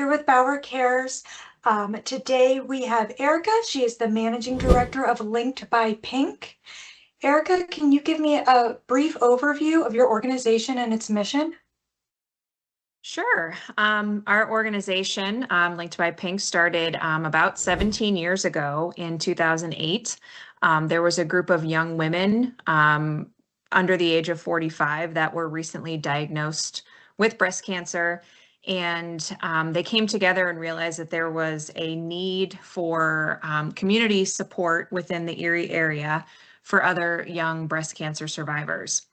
here with Bauer Cares. Today we have Erica. She is the managing director of Linked by Pink. Erica, can you give me a brief overview of your organization and its mission? Sure. Our organization, Linked by Pink, started about 17 years ago in 2008. There was a group of young women under the age of 45 that were recently diagnosed with breast cancer. And they came together and realized that there was a need for community support within the Erie area for other young breast cancer survivors.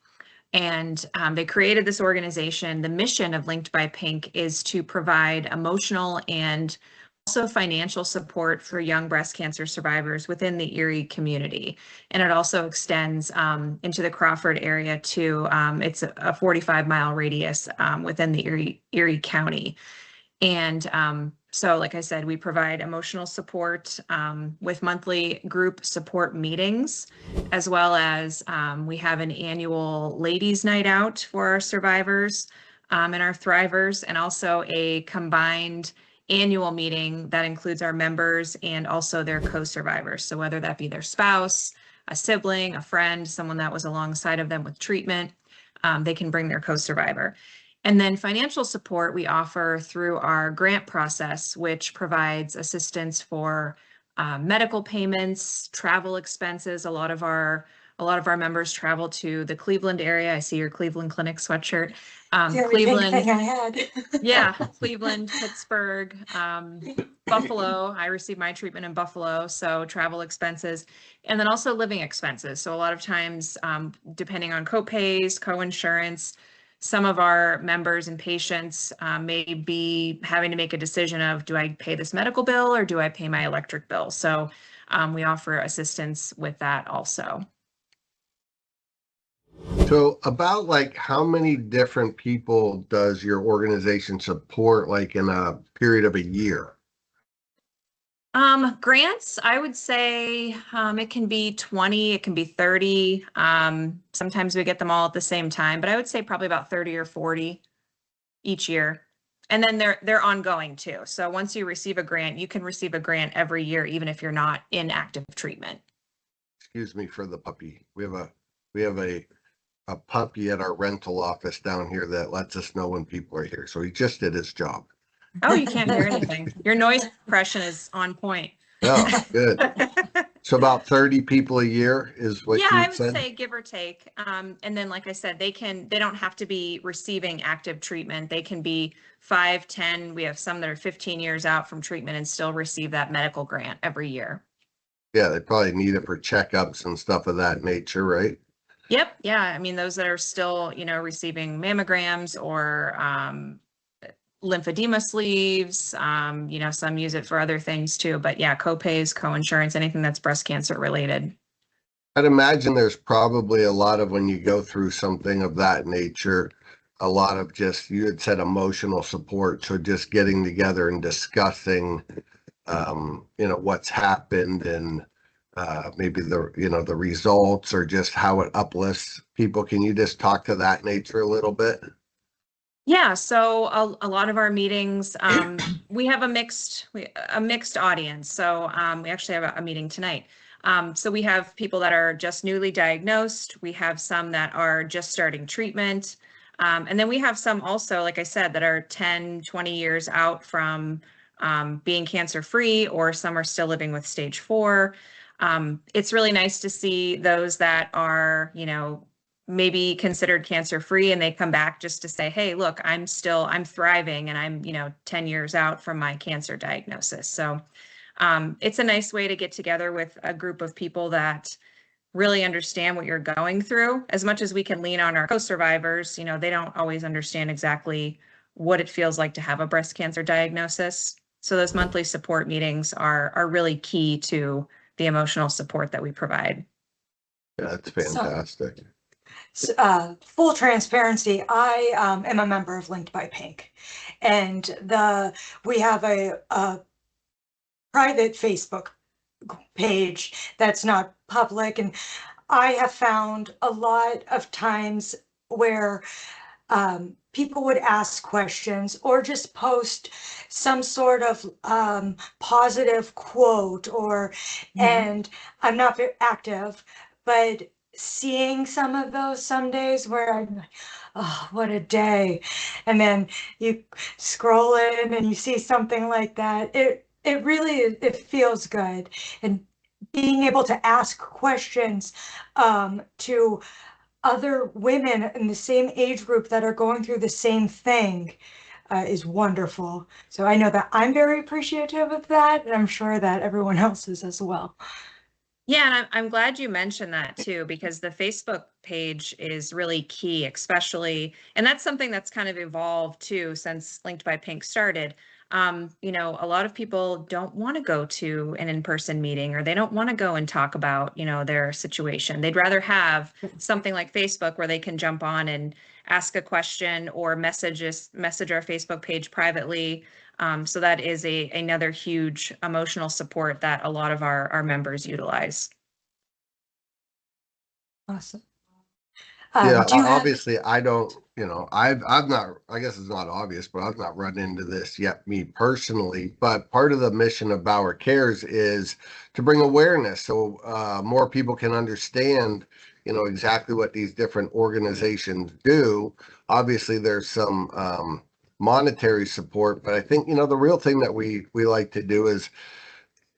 And they created this organization. The mission of Linked by Pink is to provide emotional and also financial support for young breast cancer survivors within the Erie community. And it also extends into the Crawford area too. It's a 45-mile radius within the Erie County. And so, like I said, we provide emotional support with monthly group support meetings, as well as we have an annual ladies' night out for our survivors and our thrivers, and also a combined annual meeting that includes our members and also their co-survivors. So whether that be their spouse, a sibling, a friend, someone that was alongside of them with treatment, they can bring their co-survivor. And then financial support we offer through our grant process, which provides assistance for medical payments, travel expenses. A lot of our members travel to the Cleveland area. I see your Cleveland Clinic sweatshirt. Cleveland. Thing I had. Yeah, Cleveland, Pittsburgh, Buffalo. I received my treatment in Buffalo, so travel expenses, and then also living expenses. So a lot of times, depending on co-pays, co-insurance, some of our members and patients may be having to make a decision of, do I pay this medical bill or do I pay my electric bill? So we offer assistance with that also. So about like how many different people does your organization support like in a period of a year? Grants, I would say it can be 20, it can be 30. Sometimes we get them all at the same time, but I would say probably about 30 or 40 each year. And then they're ongoing too. So once you receive a grant, you can receive a grant every year, even if you're not in active treatment. Excuse me for the puppy. We have a puppy at our rental office down here that lets us know when people are here. So he just did his job. Oh, you can't hear anything. Your noise suppression is on point. Oh, good. So about 30 people a year is what you I would said? say give or take. And then, like I said, they don't have to be receiving active treatment. They can be 5, 10. We have some that are 15 years out from treatment and still receive that medical grant every year. Yeah, they probably need it for checkups and stuff of that nature, right? Yep. Yeah. I mean, those that are still, receiving mammograms or lymphedema sleeves, some use it for other things too, but yeah, co-pays, co-insurance, anything that's breast cancer related. I'd imagine there's probably a lot of, when you go through something of that nature, a lot of just, you had said emotional support. So just getting together and discussing, what's happened and maybe the results or just how it uplifts people. Can you just talk to that nature a little bit? Yeah, so a lot of our meetings, we have a mixed audience. So we actually have a meeting tonight. So we have people that are just newly diagnosed. We have some that are just starting treatment. And then we have some also, like I said, that are 10, 20 years out from being cancer-free, or some are still living with stage 4. It's really nice to see those that are, maybe considered cancer-free and they come back just to say, hey, look, I'm thriving and I'm, 10 years out from my cancer diagnosis. So it's a nice way to get together with a group of people that really understand what you're going through. As much as we can lean on our co-survivors, they don't always understand exactly what it feels like to have a breast cancer diagnosis. So those monthly support meetings are really key to the emotional support that we provide. Yeah, that's fantastic. Full transparency, I am a member of Linked by Pink, and we have a private Facebook page that's not public, and I have found a lot of times where people would ask questions or just post some sort of positive quote or, and I'm not very active, but seeing some of those some days where I'm like, oh, what a day. And then you scroll in and you see something like that. It really, it feels good. And being able to ask questions to other women in the same age group that are going through the same thing is wonderful. So I know that I'm very appreciative of that, and I'm sure that everyone else is as well. Yeah, and I'm glad you mentioned that too, because the Facebook page is really key, especially, and that's something that's kind of evolved too since Linked by Pink started. You know, a lot of people don't want to go to an in-person meeting, or they don't want to go and talk about, you know, their situation. They'd rather have something like Facebook where they can jump on and ask a question or message our Facebook page privately. So that is another huge emotional support that a lot of our members utilize. Awesome. Yeah, Do you have, obviously, I don't, you know, I've not, I guess it's not obvious, but I've not run into this yet, me personally. But part of the mission of Bauer Cares is to bring awareness so more people can understand, you know, exactly what these different organizations do. Obviously, there's some monetary support, but I think, you know, the real thing that we like to do is,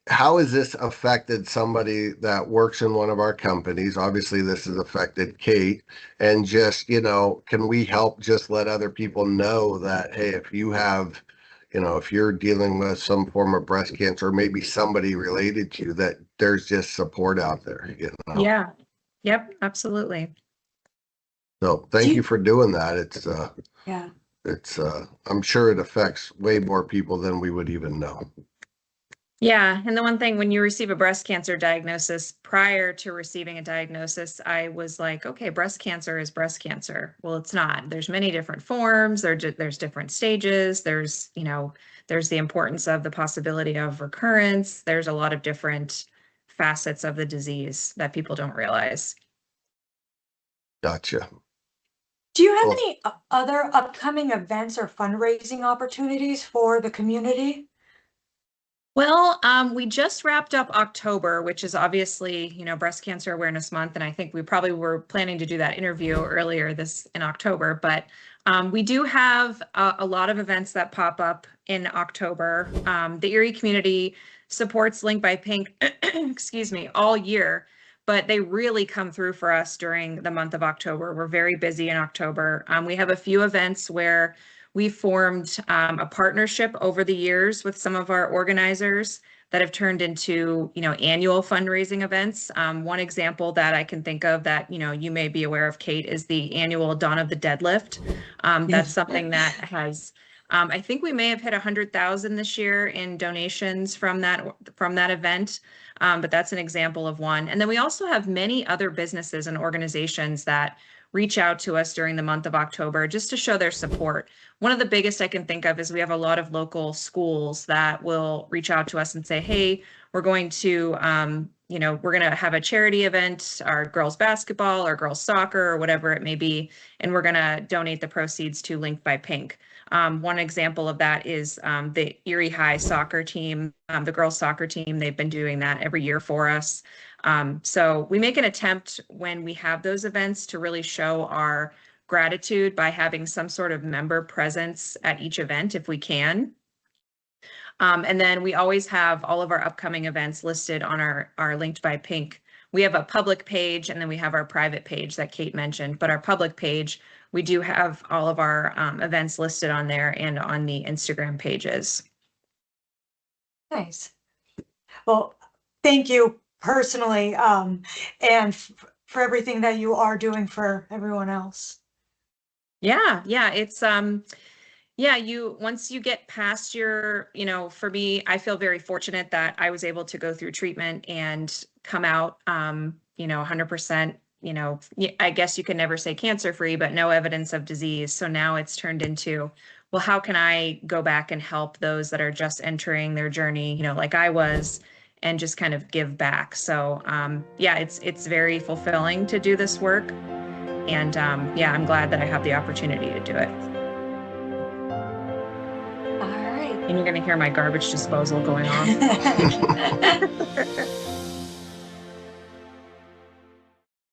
how has this affected somebody that works in one of our companies? Obviously, this has affected Kate. And just, you know, can we help just let other people know that, hey, if you have, you know, if you're dealing with some form of breast cancer, or maybe somebody related to you, that there's just support out there, you know? Yeah. Yep, absolutely. So thank Do you you- for doing that. yeah. I'm sure it affects way more people than we would even know. Yeah, and the one thing, when you receive a breast cancer diagnosis, prior to receiving a diagnosis, I was like, okay, breast cancer is breast cancer. Well, it's not. There's many different forms. There's different stages. There's, you know, there's the importance of the possibility of recurrence. There's a lot of different facets of the disease that people don't realize. Gotcha. Do you have Well, any other upcoming events or fundraising opportunities for the community? Well, we just wrapped up October, which is obviously, you know, Breast Cancer Awareness Month, and I think we probably were planning to do that interview earlier this in October, but we do have a lot of events that pop up in October. The Erie community supports Linked by Pink, excuse me, all year, but they really come through for us during the month of October. We're very busy in October. We have a few events where we formed a partnership over the years with some of our organizers that have turned into, you know, annual fundraising events. One example that I can think of that, you know, you may be aware of, Kate, is the annual Dawn of the Deadlift. That's something that has, I think we may have hit 100,000 this year in donations from that event. But that's an example of one. And then we also have many other businesses and organizations that reach out to us during the month of October just to show their support. One of the biggest I can think of is we have a lot of local schools that will reach out to us and say, hey, we're going to, you know, we're going to have a charity event, our girls basketball or girls soccer or whatever it may be, and we're going to donate the proceeds to Linked by Pink. One example of that is the Erie High soccer team, the girls soccer team. They've been doing that every year for us. So we make an attempt when we have those events to really show our gratitude by having some sort of member presence at each event if we can. And then we always have all of our upcoming events listed on our Linked by Pink. We have a public page and then we have our private page that Kate mentioned, but our public page, we do have all of our events listed on there and on the Instagram pages. Nice. Well, thank you personally, and for everything that you are doing for everyone else. Yeah, it's yeah, once you get past your, you know, for me, I feel very fortunate that I was able to go through treatment and come out, you know, 100%, you know, I guess you can never say cancer free, but no evidence of disease. So now it's turned into, well, how can I go back and help those that are just entering their journey, you know, like I was, and just kind of give back. So yeah, it's very fulfilling to do this work. And yeah, I'm glad that I have the opportunity to do it. And you're gonna hear my garbage disposal going off.